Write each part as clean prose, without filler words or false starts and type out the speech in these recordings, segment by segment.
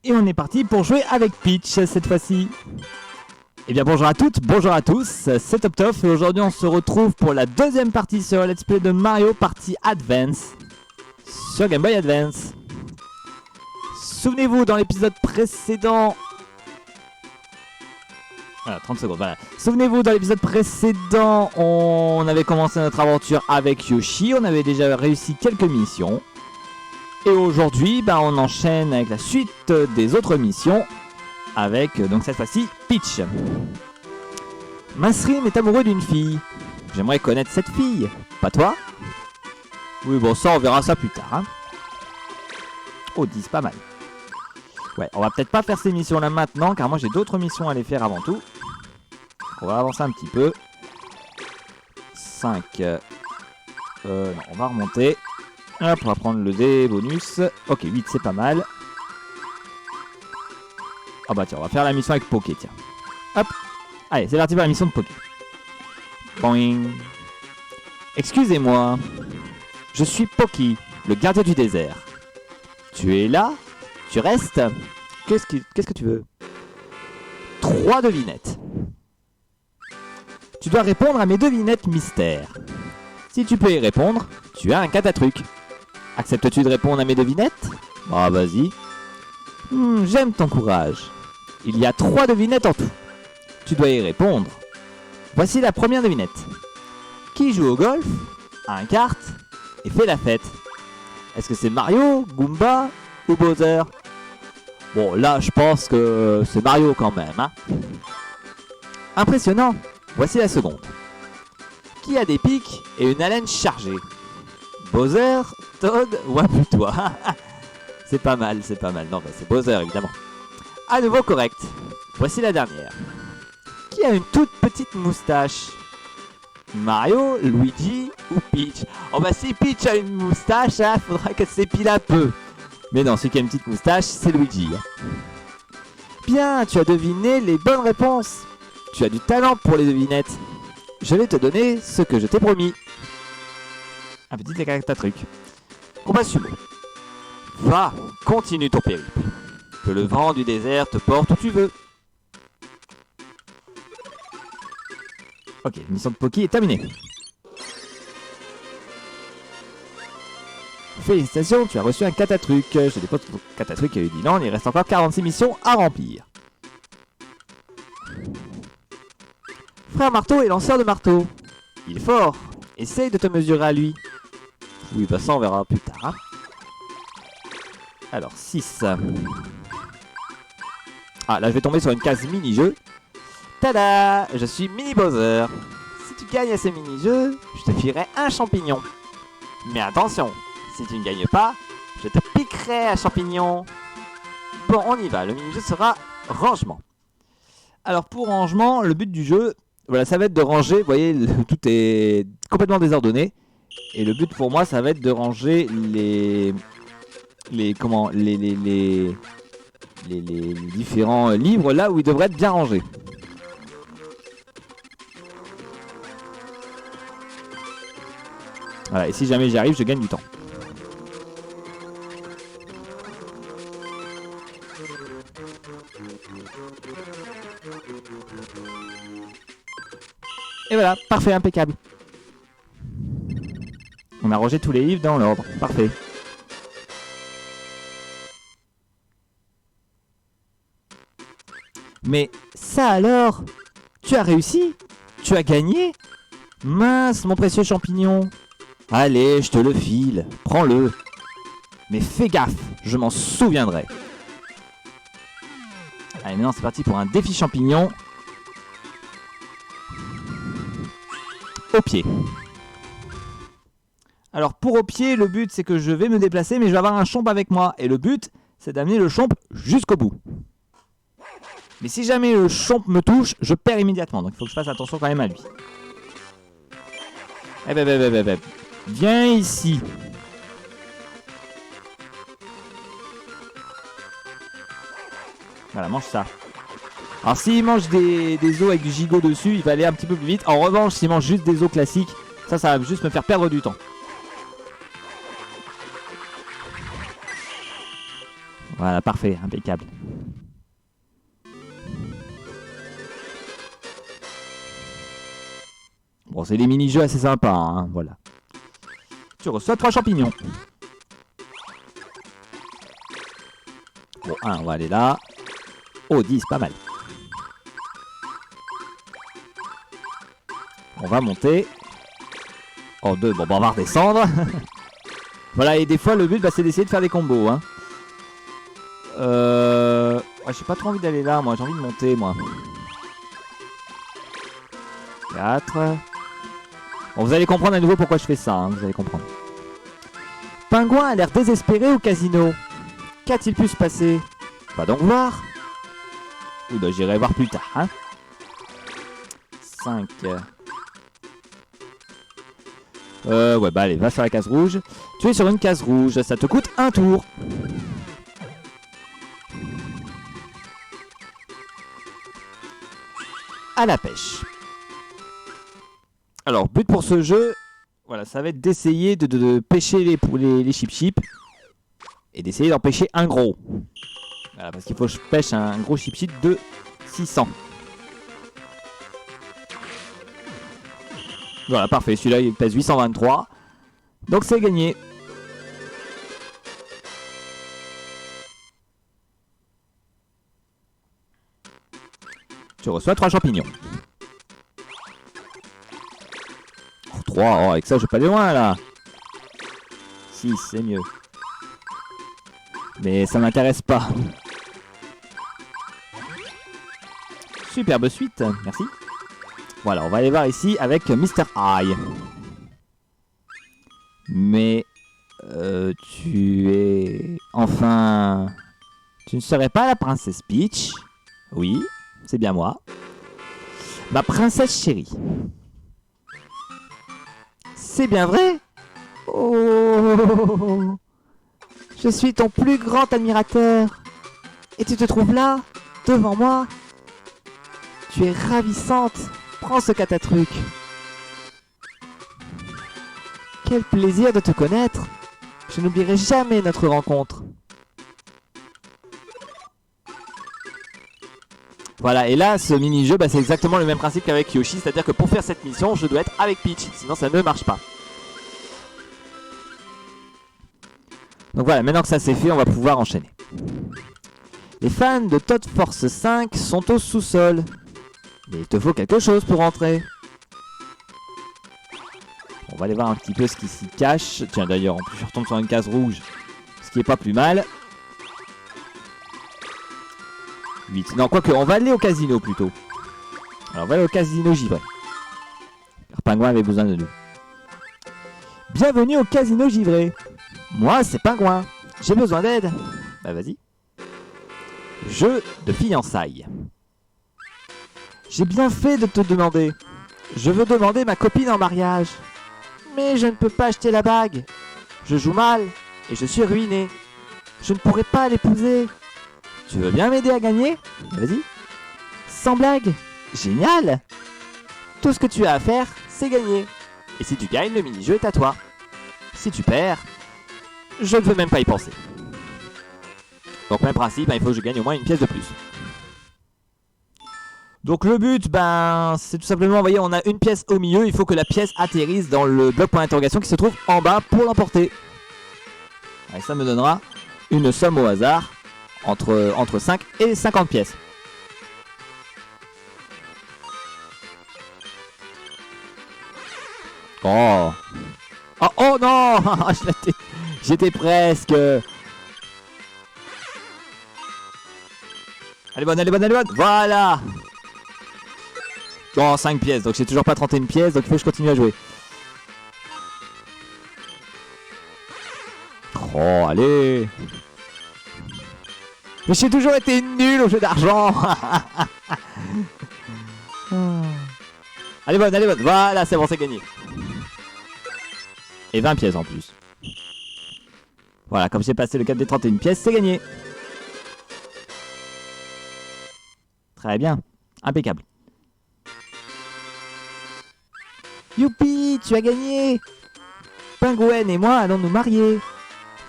Et on est parti pour jouer avec Peach cette fois-ci. Eh bien bonjour à toutes, bonjour à tous, c'est TopTof et aujourd'hui on se retrouve pour la deuxième partie sur Let's Play de Mario Party Advance sur Game Boy Advance. Souvenez-vous dans l'épisode précédent... Voilà, 30 secondes, voilà. Souvenez-vous dans l'épisode précédent, on avait commencé notre aventure avec Yoshi, on avait déjà réussi quelques missions. Et aujourd'hui, on enchaîne avec la suite des autres missions. Avec, donc cette fois-ci, Peach. Masrim est amoureux d'une fille. J'aimerais connaître cette fille. Pas toi? Oui, bon, ça, on verra ça plus tard. Hein. Oh, 10, pas mal. Ouais, on va peut-être pas faire ces missions-là maintenant, car moi, j'ai d'autres missions à les faire avant tout. On va avancer un petit peu. 5. Non, on va remonter. Hop, on va prendre le dé bonus. Ok, 8, c'est pas mal. Ah bah tiens, on va faire la mission avec Poké, tiens. Hop. Allez, c'est parti pour la mission de Poké. Boing. Excusez-moi. Je suis Poké, le gardien du désert. Tu es là? Tu restes? Qu'est-ce que tu veux? 3 devinettes. Tu dois répondre à mes devinettes mystères. Si tu peux y répondre, tu as un catatruc. Acceptes-tu de répondre à mes devinettes? Ah, vas-y. J'aime ton courage. Il y a 3 devinettes en tout. Tu dois y répondre. Voici la première devinette. Qui joue au golf, a un kart et fait la fête? Est-ce que c'est Mario, Goomba ou Bowser? Bon, là, je pense que c'est Mario quand même. Hein. Impressionnant. Voici la seconde. Qui a des pics et une haleine chargée? Bowser, Toad ou un putois? C'est pas mal, c'est pas mal. Non, c'est Bowser, évidemment. À nouveau correct. Voici la dernière. Qui a une toute petite moustache? Mario, Luigi ou Peach? Oh bah si Peach a une moustache, hein, faudra qu'elle s'épile un peu. Mais non, celui qui a une petite moustache, c'est Luigi. Bien, tu as deviné les bonnes réponses. Tu as du talent pour les devinettes. Je vais te donner ce que je t'ai promis. Un petit catatruc. Combat sumo. Va, continue ton périple. Que le vent du désert te porte où tu veux. Ok, la mission de Poké est terminée. Félicitations, tu as reçu un catatruc. Je dépose ton catatruc à Udiland. Il reste encore 46 missions à remplir. Frère Marteau est lanceur de marteau. Il est fort. Essaye de te mesurer à lui. Oui, bah ça on verra plus tard. Hein. Alors, 6. Ah, là je vais tomber sur une case mini-jeu. Tada! Je suis Mini Bowser. Si tu gagnes à ces mini-jeux, je te filerai un champignon. Mais attention, si tu ne gagnes pas, je te piquerai un champignon. Bon, on y va. Le mini-jeu sera rangement. Alors, pour rangement, le but du jeu, voilà, ça va être de ranger. Vous voyez, tout est complètement désordonné. Et le but pour moi, ça va être de ranger les différents livres là où ils devraient être bien rangés. Voilà, et si jamais j'y arrive, je gagne du temps. Et voilà, parfait, impeccable. On a rangé tous les livres dans l'ordre, parfait. Mais ça alors? Tu as réussi? Tu as gagné? Mince, mon précieux champignon. Allez, je te le file. Prends-le. Mais fais gaffe, je m'en souviendrai. Allez, maintenant c'est parti pour un défi champignon. Au pied. Alors pour au pied, le but c'est que je vais me déplacer, mais je vais avoir un chomp avec moi. Et le but, c'est d'amener le chomp jusqu'au bout. Mais si jamais le chomp me touche, je perds immédiatement. Donc il faut que je fasse attention quand même à lui. Eh ben. Viens ici. Voilà, mange ça. Alors s'il mange des os avec du gigot dessus, il va aller un petit peu plus vite. En revanche, s'il mange juste des os classiques, ça va juste me faire perdre du temps. Voilà, parfait, impeccable. Bon, c'est des mini-jeux assez sympas, hein, voilà. Tu reçois 3 champignons. Bon, 1, on va aller là. Oh, 10, pas mal. On va monter. Oh, 2, bon, bah, on va redescendre. Voilà, et des fois, le but, bah, c'est d'essayer de faire des combos, hein. Ouais, j'ai pas trop envie d'aller là, moi, j'ai envie de monter, moi. 4. Bon, vous allez comprendre à nouveau pourquoi je fais ça, hein, vous allez comprendre. Pingouin a l'air désespéré au casino. Qu'a-t-il pu se passer? Va donc voir. Oui, bah j'irai voir plus tard, hein. 5. Ouais, bah allez, va sur la case rouge. Tu es sur une case rouge, ça te coûte un tour. À la pêche. Alors, but pour ce jeu, voilà, ça va être d'essayer de pêcher les chip et d'essayer d'en pêcher un gros. Voilà, parce qu'il faut que je pêche un gros chip de 600. Voilà, parfait. Celui-là, il pèse 823. Donc, c'est gagné. Tu reçois 3 champignons. 3, oh, avec ça je vais pas aller loin là. 6, c'est mieux. Mais ça m'intéresse pas. Superbe suite, merci. Voilà, on va aller voir ici avec Mr. Eye. Mais tu es... Enfin... Tu ne serais pas la princesse Peach? Oui, c'est bien moi. Ma princesse chérie. C'est bien vrai? Oh, je suis ton plus grand admirateur. Et tu te trouves là, devant moi? Tu es ravissante. Prends ce catatruc. Quel plaisir de te connaître. Je n'oublierai jamais notre rencontre. Voilà, et là, ce mini-jeu, bah, c'est exactement le même principe qu'avec Yoshi. C'est-à-dire que pour faire cette mission, je dois être avec Peach. Sinon, ça ne marche pas. Donc voilà, maintenant que ça c'est fait, on va pouvoir enchaîner. Les fans de Todd Force 5 sont au sous-sol. Mais il te faut quelque chose pour entrer. On va aller voir un petit peu ce qui s'y cache. Tiens, d'ailleurs, en plus, je retombe sur une case rouge. Ce qui est pas plus mal. 8. Non, quoique, on va aller au casino plutôt. Alors, on va aller au casino givré. Car Pingouin avait besoin de nous. Bienvenue au casino givré. Moi, c'est Pingouin. J'ai besoin d'aide. Bah, vas-y. Jeu de fiançailles. J'ai bien fait de te demander. Je veux demander ma copine en mariage. Mais je ne peux pas acheter la bague. Je joue mal et je suis ruiné. Je ne pourrai pas l'épouser. Tu veux bien m'aider à gagner? Vas-y. Sans blague. Génial. Tout ce que tu as à faire, c'est gagner. Et si tu gagnes, le mini-jeu est à toi. Si tu perds, je ne veux même pas y penser. Donc même principe, il faut que je gagne au moins une pièce de plus. Donc le but, ben, c'est tout simplement, vous voyez, on a une pièce au milieu. Il faut que la pièce atterrisse dans le bloc point d'interrogation qui se trouve en bas pour l'emporter. Et ça me donnera une somme au hasard entre 5 et 50 pièces. Oh. Oh, oh non. J'étais presque. Elle est bonne, elle est bonne, elle est bonne. Voilà. Oh, 5 pièces, donc j'ai toujours pas 31 pièces, donc il faut que je continue à jouer. Oh, allez. Mais j'ai toujours été nul au jeu d'argent. Elle est bonne, elle est bonne. Voilà, c'est bon, c'est gagné. Et 20 pièces en plus. Voilà, comme j'ai passé le cap des 31 pièces, c'est gagné. Très bien. Impeccable. Youpi, tu as gagné. Pingouin et moi allons nous marier.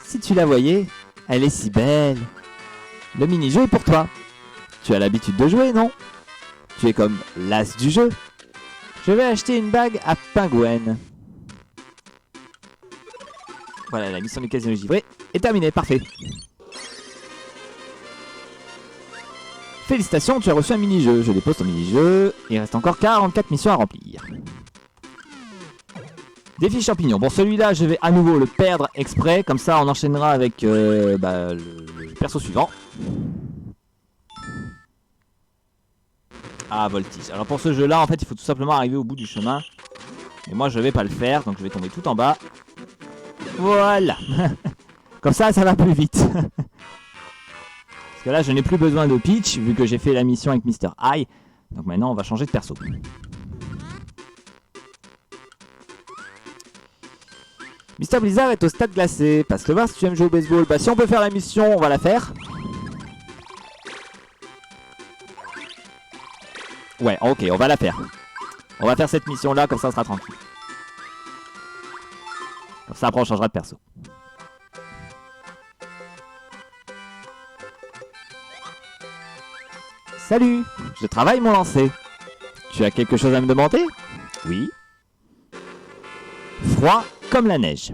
Si tu la voyais, elle est si belle. Le mini-jeu est pour toi. Tu as l'habitude de jouer, non? Tu es comme l'as du jeu. Je vais acheter une bague à Pingouin. Voilà, la mission du casino givré est terminée, parfait. Félicitations, tu as reçu un mini-jeu. Je dépose ton mini-jeu. Il reste encore 44 missions à remplir. Défi champignon. Bon, celui-là, je vais à nouveau le perdre exprès. Comme ça, on enchaînera avec le perso suivant. Ah, voltige. Alors pour ce jeu-là, en fait, il faut tout simplement arriver au bout du chemin. Et moi, je vais pas le faire, donc je vais tomber tout en bas. Voilà. Comme ça, ça va plus vite. Parce que là, je n'ai plus besoin de Peach, vu que j'ai fait la mission avec Mr. Eye. Donc maintenant, on va changer de perso. Mr. Blizzard est au stade glacé. Passe le voir si tu aimes jouer au baseball. Bah, si on peut faire la mission, on va la faire. Ouais, ok, on va la faire. On va faire cette mission-là, comme ça, on sera tranquille. Comme ça, après, on changera de perso. Salut, je travaille mon lancer. Tu as quelque chose à me demander? Oui. Froid comme la neige.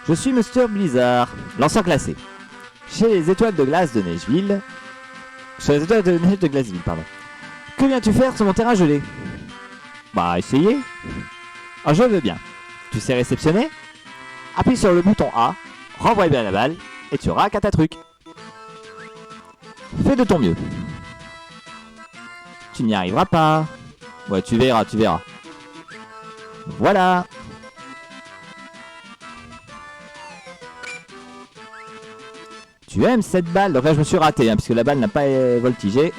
Je suis Mr. Blizzard, lanceur glacé. Chez les étoiles de glace de Neigeville. Chez les étoiles de neige de Glaceville, pardon. Que viens-tu faire sur mon terrain gelé? Bah, essayez. Ah, je veux bien. Tu sais réceptionner? Appuie sur le bouton A, renvoie bien la balle, et tu auras 4 trucs. Fais de ton mieux. Tu n'y arriveras pas. Ouais, tu verras, tu verras. Voilà. Tu aimes cette balle? Donc là, je me suis raté, hein, puisque la balle n'a pas voltigé.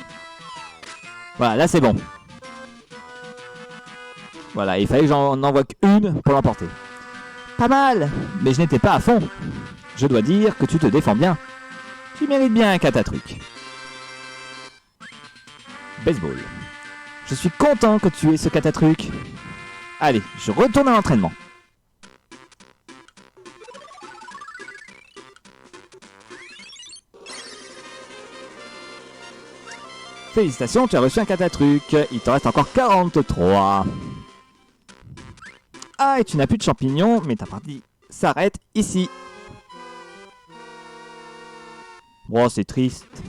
Voilà, là, c'est bon. Voilà, il fallait que j'en envoie qu'une pour l'emporter. Pas mal, mais je n'étais pas à fond. Je dois dire que tu te défends bien. Tu mérites bien un catatruc. Baseball. Je suis content que tu aies ce catatruc. Allez, je retourne à l'entraînement. Félicitations, tu as reçu un catatruc. Il te reste encore 43. Ah, et tu n'as plus de champignons, mais ta partie s'arrête ici. Oh, c'est triste.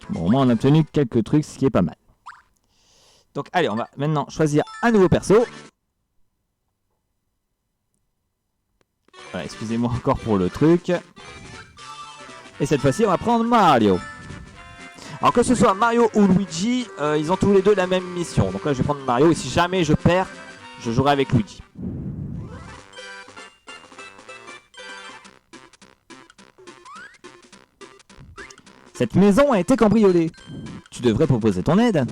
Bon, au moins on a obtenu quelques trucs, ce qui est pas mal. Donc allez, on va maintenant choisir un nouveau perso. Voilà, excusez-moi encore pour le truc. Et cette fois-ci, on va prendre Mario. Alors que ce soit Mario ou Luigi, ils ont tous les deux la même mission. Donc là, je vais prendre Mario et si jamais je perds, je jouerai avec Luigi. Cette maison a été cambriolée. Tu devrais proposer ton aide.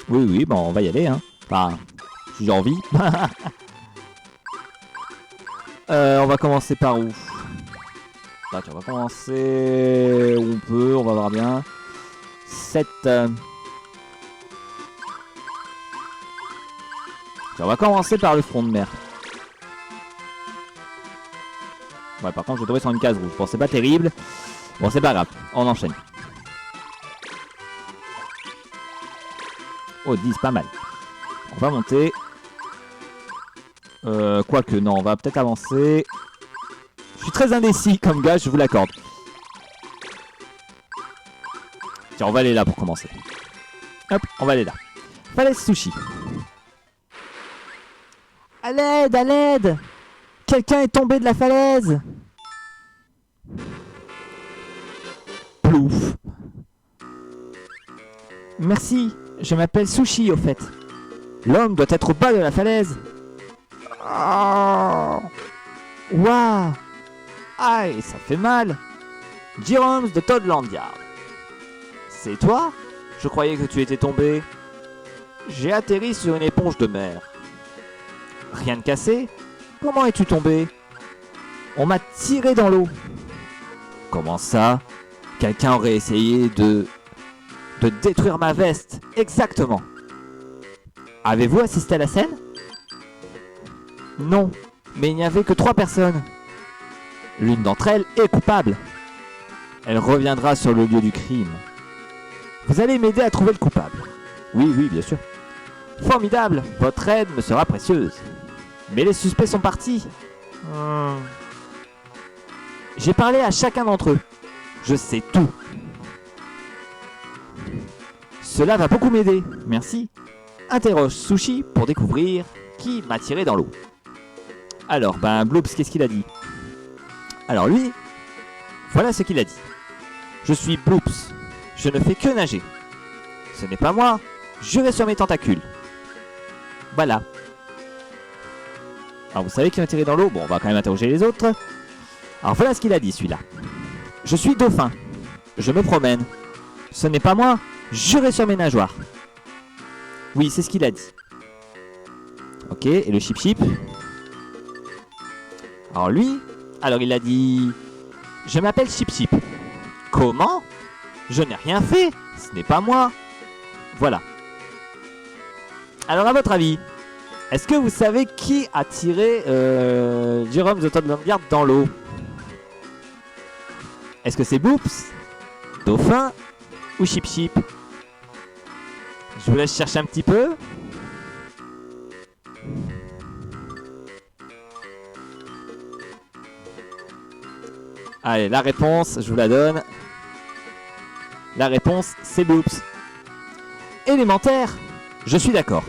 Oui, oui, bon, on va y aller, hein. Enfin, si j'ai envie. On va commencer par où? Bah, on va commencer où on peut, on va voir bien. 7. On va commencer par le front de mer. Ouais, par contre, je vais tomber sur une case rouge. Bon, c'est pas terrible. Bon, c'est pas grave. On enchaîne. Oh, 10, pas mal. On va monter. Quoique, non, on va peut-être avancer. Je suis très indécis comme gars, je vous l'accorde. Tiens, on va aller là pour commencer. Hop, on va aller là. Falaise sushi. À l'aide, à l'aide! Quelqu'un est tombé de la falaise! Plouf! Merci, je m'appelle Sushi au fait. L'homme doit être au bas de la falaise. Oh. Waouh! Aïe, ça fait mal! Jeroms de Toadland Yard. C'est toi? Je croyais que tu étais tombé. J'ai atterri sur une éponge de mer. Rien de cassé? Comment es-tu tombé? On m'a tiré dans l'eau. Comment ça? Quelqu'un aurait essayé de détruire ma veste. Exactement. Avez-vous assisté à la scène? Non, mais il n'y avait que 3 personnes. L'une d'entre elles est coupable. Elle reviendra sur le lieu du crime. Vous allez m'aider à trouver le coupable. Oui, oui, bien sûr. Formidable, votre aide me sera précieuse. Mais les suspects sont partis. J'ai parlé à chacun d'entre eux. Je sais tout. Cela va beaucoup m'aider, merci. Interroge Sushi pour découvrir qui m'a tiré dans l'eau. Alors, Bloops, qu'est-ce qu'il a dit? Alors lui, voilà ce qu'il a dit. Je suis Bloops, je ne fais que nager. Ce n'est pas moi, jurez sur mes tentacules. Voilà. Alors vous savez qui m'a tiré dans l'eau? Bon, on va quand même interroger les autres. Alors voilà ce qu'il a dit celui-là. Je suis dauphin, je me promène. Ce n'est pas moi, jurez sur mes nageoires. Oui, c'est ce qu'il a dit. Ok, et le chip. Alors lui, il a dit... Je m'appelle Chip. Comment? Je n'ai rien fait, ce n'est pas moi. Voilà. Alors à votre avis, est-ce que vous savez qui a tiré Jérôme the Todd Lanyard dans l'eau? Est-ce que c'est Boops, Dauphin ou Chip? Je vous laisse chercher un petit peu. Allez, la réponse, je vous la donne. La réponse, c'est Boops. Élémentaire, je suis d'accord.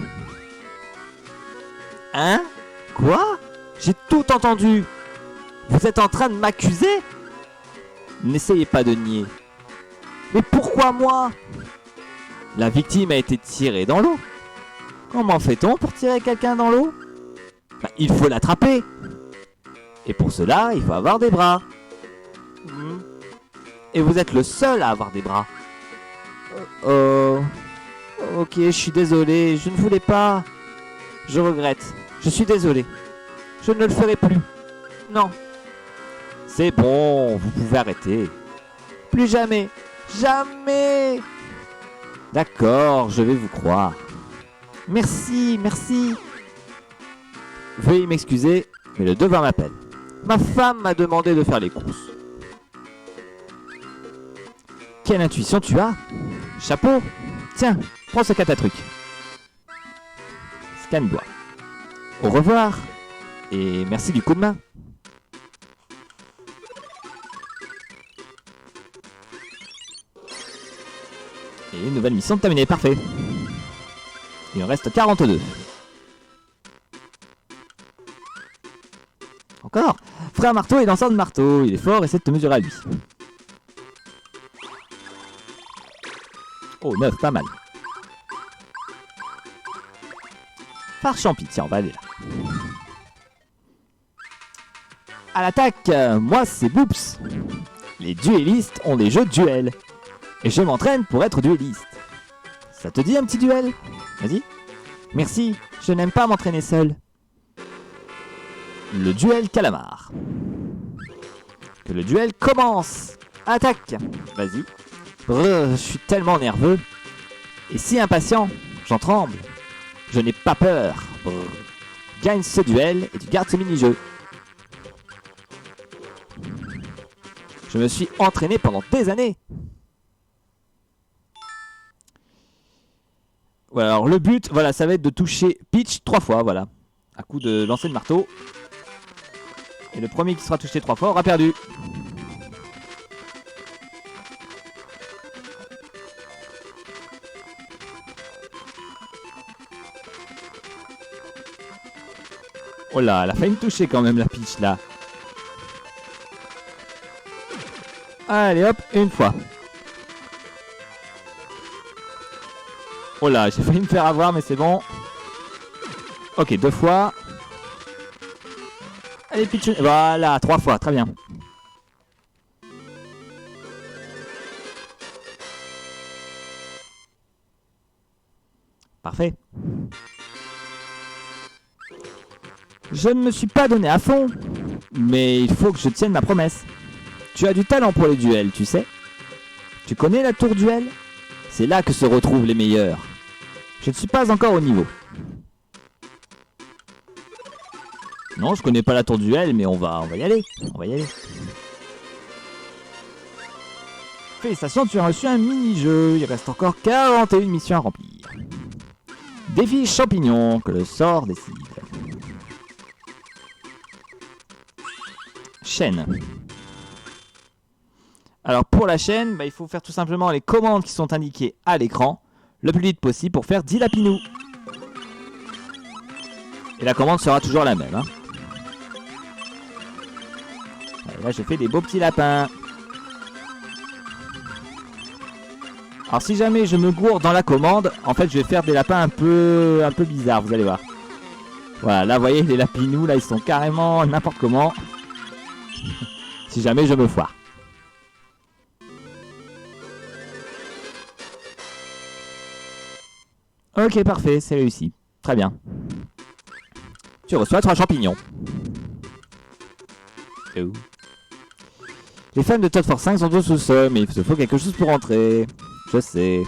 Hein? Quoi? J'ai tout entendu. Vous êtes en train de m'accuser? N'essayez pas de nier. Mais pourquoi moi? La victime a été tirée dans l'eau. Comment fait-on pour tirer quelqu'un dans l'eau? Il faut l'attraper. Et pour cela, il faut avoir des bras. Et vous êtes le seul à avoir des bras. Ok, je suis désolé, je ne voulais pas. Je regrette. Je suis désolé. Je ne le ferai plus. Non. C'est bon, vous pouvez arrêter. Plus jamais. Jamais. D'accord, je vais vous croire. Merci, merci. Veuillez m'excuser, mais le devoir m'appelle. Ma femme m'a demandé de faire les courses. Quelle intuition tu as? Chapeau. Tiens, prends ce cathatruc. Scanne-doigt. Au revoir. Et merci du coup de main. Et une nouvelle mission terminée, parfait. Il en reste 42. Encore. Frère marteau et lanceur de marteau. Il est fort, essaie de te mesurer à lui. Oh, 9, pas mal. Phare champi, tiens, on va aller là. À l'attaque, moi c'est Boops. Les duellistes ont des jeux de duel. Et je m'entraîne pour être duelliste. Ça te dit un petit duel? Vas-y. Merci, je n'aime pas m'entraîner seul. Le duel calamar. Que le duel commence. Attaque. Vas-y. Je suis tellement nerveux. Et si impatient, j'en tremble. Je n'ai pas peur. Gagne ce duel et tu gardes ce mini-jeu. Je me suis entraîné pendant des années. Voilà, alors le but, voilà, ça va être de toucher Peach 3 fois, voilà. À coup de lancer le marteau. Et le premier qui sera touché 3 fois aura perdu. Oh là, elle a failli me toucher quand même la Peach là. Allez hop, une fois. Oh là, j'ai failli me faire avoir, mais c'est bon. Ok, 2 fois. Allez, Peach. Voilà, 3 fois, très bien. Parfait. Je ne me suis pas donné à fond, mais il faut que je tienne ma promesse. Tu as du talent pour les duels, tu sais. Tu connais la tour duel? C'est là que se retrouvent les meilleurs. Je ne suis pas encore au niveau. Non, je connais pas la tour du L, mais on va y aller. On va y aller. Félicitations, tu as reçu un mini-jeu. Il reste encore 41 missions à remplir. Défi champignon, que le sort décide. Chaîne. Alors pour la chaîne, il faut faire tout simplement les commandes qui sont indiquées à l'écran le plus vite possible pour faire 10 lapinous. Et la commande sera toujours la même. Hein. Et là je fais des beaux petits lapins. Alors si jamais je me gourde dans la commande, en fait je vais faire des lapins un peu bizarres, vous allez voir. Voilà, là vous voyez les lapinous, là ils sont carrément n'importe comment. Si jamais je me foire. Ok, parfait, c'est réussi. Très bien. Tu reçois 3 champignons. Oh. Les fans de Todd Force 5 sont au sous-sol, mais il te faut quelque chose pour entrer. Je sais.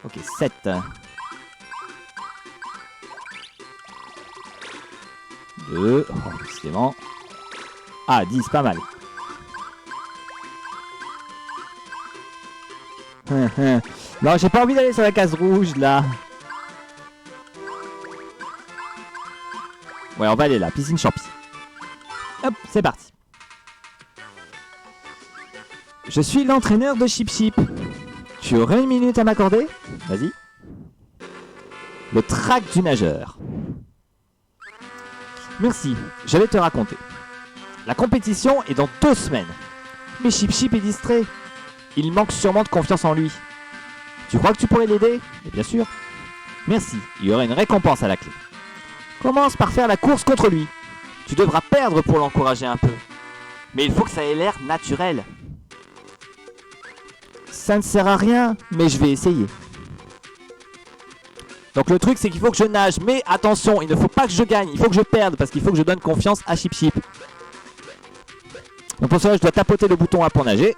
Ok, 7. 2. Oh, décidément. Ah, 10, pas mal. Non, j'ai pas envie d'aller sur la case rouge, là. Ouais, on va aller là, piscine champi. Hop, c'est parti. Je suis l'entraîneur de Chip Chip. Tu aurais une minute à m'accorder? Vas-y. Le track du nageur. Merci, je vais te raconter. La compétition est dans 2 semaines. Mais Chip Chip est distrait. Il manque sûrement de confiance en lui. Tu crois que tu pourrais l'aider? Bien sûr. Merci, il y aura une récompense à la clé. Commence par faire la course contre lui. Tu devras perdre pour l'encourager un peu. Mais il faut que ça ait l'air naturel. Ça ne sert à rien, mais je vais essayer. Donc le truc c'est qu'il faut que je nage. Mais attention, il ne faut pas que je gagne. Il faut que je perde parce qu'il faut que je donne confiance à Chip Chip. Donc pour cela je dois tapoter le bouton A pour nager.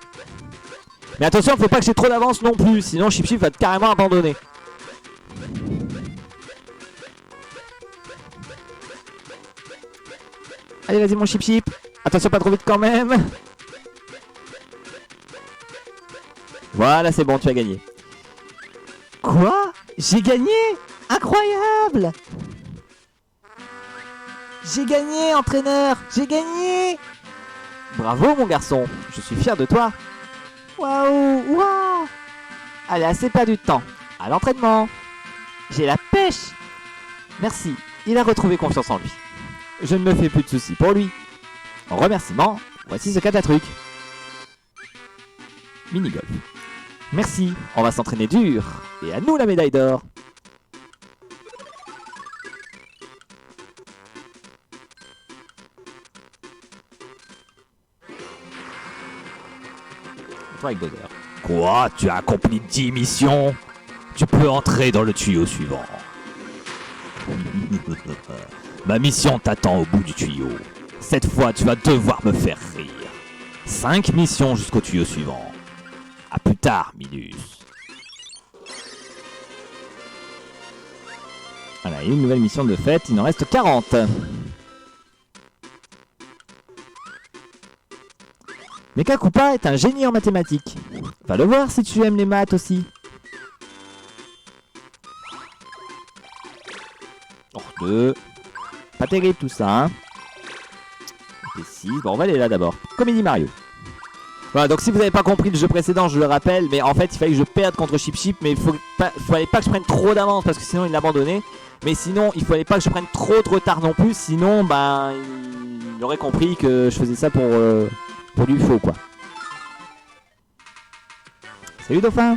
Mais attention, il ne faut pas que j'ai trop d'avance non plus. Sinon Chip Chip va être carrément abandonné. Allez, vas-y mon Chip Chip. Attention, pas trop vite quand même. Voilà, c'est bon, tu as gagné. Quoi? J'ai gagné? Incroyable! J'ai gagné, entraîneur! J'ai gagné! Bravo, mon garçon. Je suis fier de toi. Waouh! Waouh! Allez, assez perdu de temps. À l'entraînement. J'ai la pêche! Merci, il a retrouvé confiance en lui. Je ne me fais plus de soucis pour lui. En remerciement, voici ce catastrophe. Mini-golf. Merci, on va s'entraîner dur. Et à nous la médaille d'or. Toi avec Bowser. Quoi? Tu as accompli 10 missions? Tu peux entrer dans le tuyau suivant. Ma mission t'attend au bout du tuyau. Cette fois, tu vas devoir me faire rire. 5 missions jusqu'au tuyau suivant. A plus tard, Minus. Voilà, une nouvelle mission de fête, il en reste 40. Mecha Koopa est un génie en mathématiques. Va le voir si tu aimes les maths aussi. Oh, 2. Pas terrible tout ça, hein. Et 6. Bon, on va aller là d'abord. Comédie Mario. Voilà, donc si vous n'avez pas compris le jeu précédent, je le rappelle, mais en fait il fallait que je perde contre Chip Chip, mais il fallait pas que je prenne trop d'avance parce que sinon il l'abandonnait. Mais sinon il fallait pas que je prenne trop de retard non plus, sinon ben il aurait compris que je faisais ça pour du faux quoi. Salut Dauphin.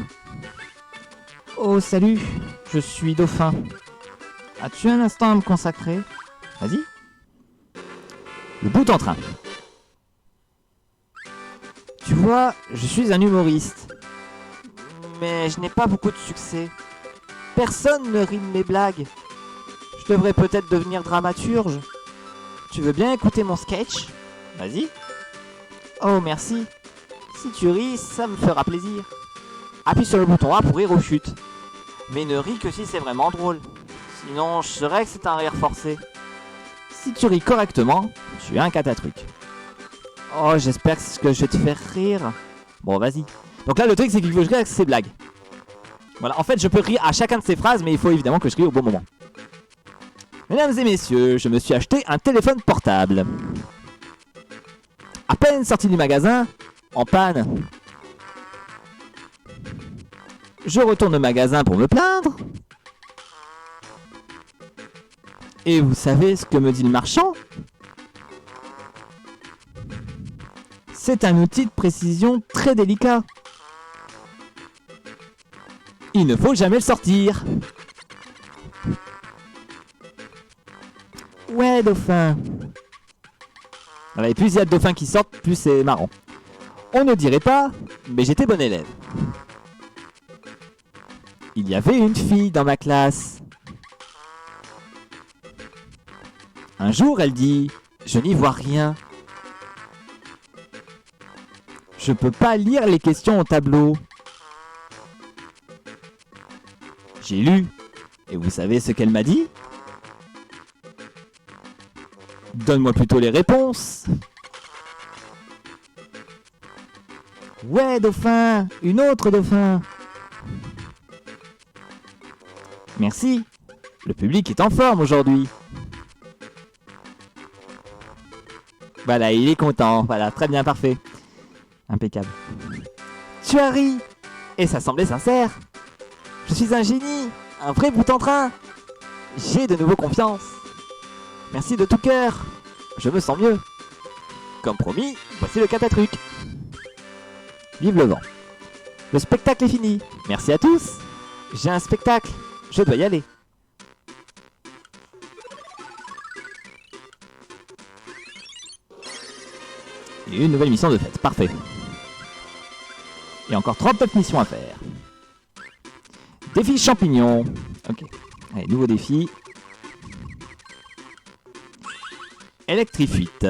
Oh salut, je suis Dauphin. As-tu un instant à me consacrer? Vas-y. Le bout en train. Tu vois, je suis un humoriste. Mais je n'ai pas beaucoup de succès. Personne ne rit de mes blagues. Je devrais peut-être devenir dramaturge. Tu veux bien écouter mon sketch? Vas-y. Oh, merci. Si tu ris, ça me fera plaisir. Appuie sur le bouton A pour rire aux chutes. Mais ne ris que si c'est vraiment drôle. Sinon, je saurais que c'est un rire forcé. Si tu ris correctement, tu es un catatruc. Oh, j'espère que je vais te faire rire. Bon, vas-y. Donc là, le truc, c'est qu'il faut que je rire avec ces blagues. Voilà, en fait, je peux rire à chacun de ces phrases, mais il faut évidemment que je rie au bon moment. Mesdames et messieurs, je me suis acheté un téléphone portable. À peine sorti du magasin, en panne. Je retourne au magasin pour me plaindre. Et vous savez ce que me dit le marchand? C'est un outil de précision très délicat. Il ne faut jamais le sortir. Ouais, dauphin. Et plus il y a de dauphins qui sortent, plus c'est marrant. On ne dirait pas, mais j'étais bon élève. Il y avait une fille dans ma classe. Un jour, elle dit « Je n'y vois rien. Je peux pas lire les questions au tableau. » J'ai lu. Et vous savez ce qu'elle m'a dit? Donne-moi plutôt les réponses. Ouais, dauphin. Une autre, dauphin. Merci. Le public est en forme aujourd'hui. Voilà, il est content. Voilà, très bien, parfait. Impeccable. Tu as ri. Et ça semblait sincère. Je suis un génie. Un vrai bout en train. J'ai de nouveau confiance. Merci de tout cœur. Je me sens mieux. Comme promis, voici le catatruc. Vive le vent. Le spectacle est fini. Merci à tous. J'ai un spectacle. Je dois y aller. Et une nouvelle mission de fête. Parfait. Et encore 39 missions à faire. Défi champignon. Ok. Allez, nouveau défi. Électrifuite.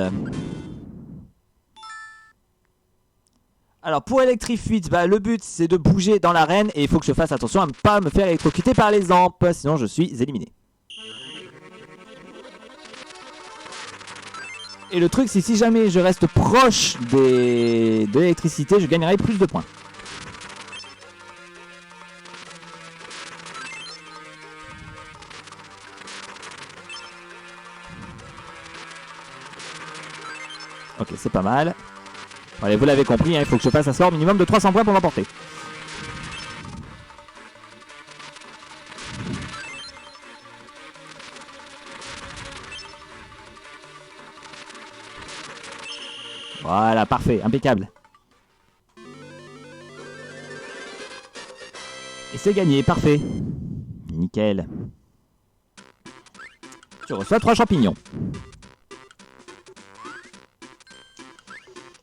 Alors pour électrifuite, le but c'est de bouger dans l'arène et il faut que je fasse attention à ne pas me faire électrocuter par les ampes, sinon je suis éliminé. Et le truc c'est si jamais je reste proche de l'électricité, je gagnerai plus de points. Ok, c'est pas mal. Allez, vous l'avez compris, hein, il faut que je fasse un score minimum de 300 points pour l'emporter. Voilà, parfait, impeccable. Et c'est gagné, parfait. Nickel. Tu reçois 3 champignons.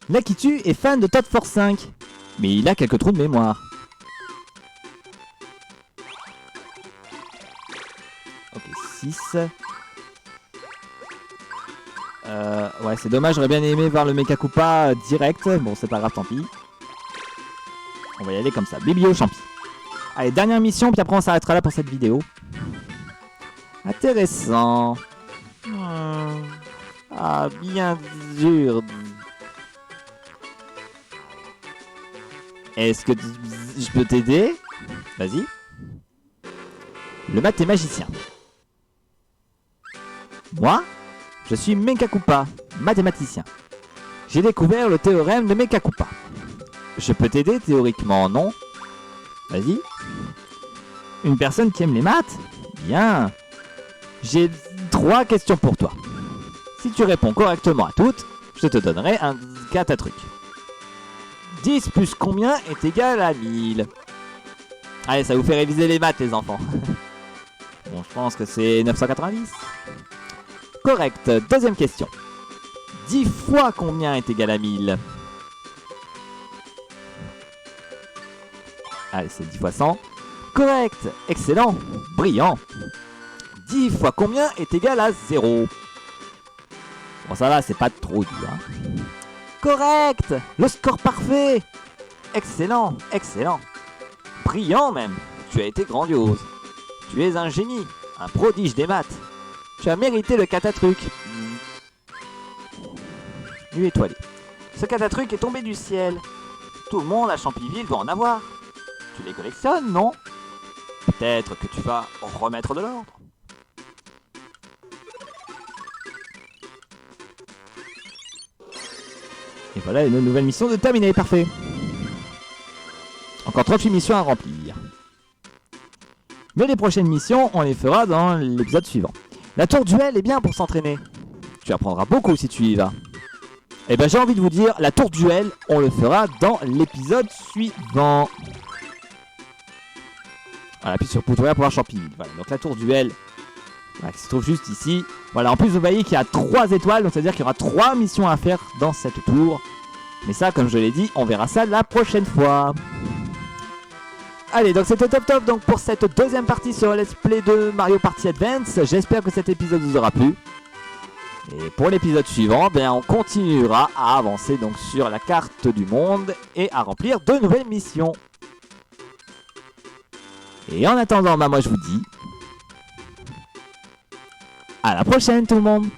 Lakitu est fan de Todd Force 5, mais il a quelques trous de mémoire. Ok, 6. Ouais, c'est dommage, j'aurais bien aimé voir le Mecha Koopa direct. Bon, c'est pas grave, tant pis. On va y aller comme ça. Biblio Champi. Allez, dernière mission, puis après on s'arrêtera là pour cette vidéo. Intéressant. Ah, bien dur. Est-ce que je peux t'aider? Vas-y. Le mathématicien. Moi, je suis Mecha Koopa, mathématicien. J'ai découvert le théorème de Mecha Koopa. Je peux t'aider théoriquement, non? Vas-y. Une personne qui aime les maths? Bien. J'ai 3 questions pour toi. Si tu réponds correctement à toutes, je te donnerai un catatruc. 10 plus combien est égal à 1000? Allez, ça vous fait réviser les maths, les enfants. Bon, je pense que c'est 990. Correct. Deuxième question. 10 fois combien est égal à 1000? Allez, c'est 10 fois 100. Correct. Excellent. Brillant. 10 fois combien est égal à 0? Bon, ça va, c'est pas trop dur. Hein. Correct. Le score parfait. Excellent. Excellent. Brillant même. Tu as été grandiose. Tu es un génie. Un prodige des maths. Tu as mérité le catatruc. Nuit étoilée. Ce catatruc est tombé du ciel. Tout le monde à Champiville doit en avoir. Tu les collectionnes, non? Peut-être que tu vas remettre de l'ordre. Et voilà une nouvelle mission de terminée, parfait. Encore 38 missions à remplir. Mais les prochaines missions, on les fera dans l'épisode suivant. La tour duel est bien pour s'entraîner. Tu apprendras beaucoup si tu y vas. Et ben j'ai envie de vous dire, la tour duel, on le fera dans l'épisode suivant. Voilà, puis sur Poutoya pour voir Champigny. Voilà, donc la tour duel, voilà, qui se trouve juste ici. Voilà, en plus vous voyez qu'il y a 3 étoiles, donc c'est à dire qu'il y aura 3 missions à faire dans cette tour. Mais ça, comme je l'ai dit, on verra ça la prochaine fois. Allez, donc c'était top donc pour cette deuxième partie sur Let's Play de Mario Party Advance. J'espère que cet épisode vous aura plu. Et pour l'épisode suivant, ben, on continuera à avancer donc sur la carte du monde et à remplir de nouvelles missions. Et en attendant, ben, moi je vous dis à la prochaine tout le monde.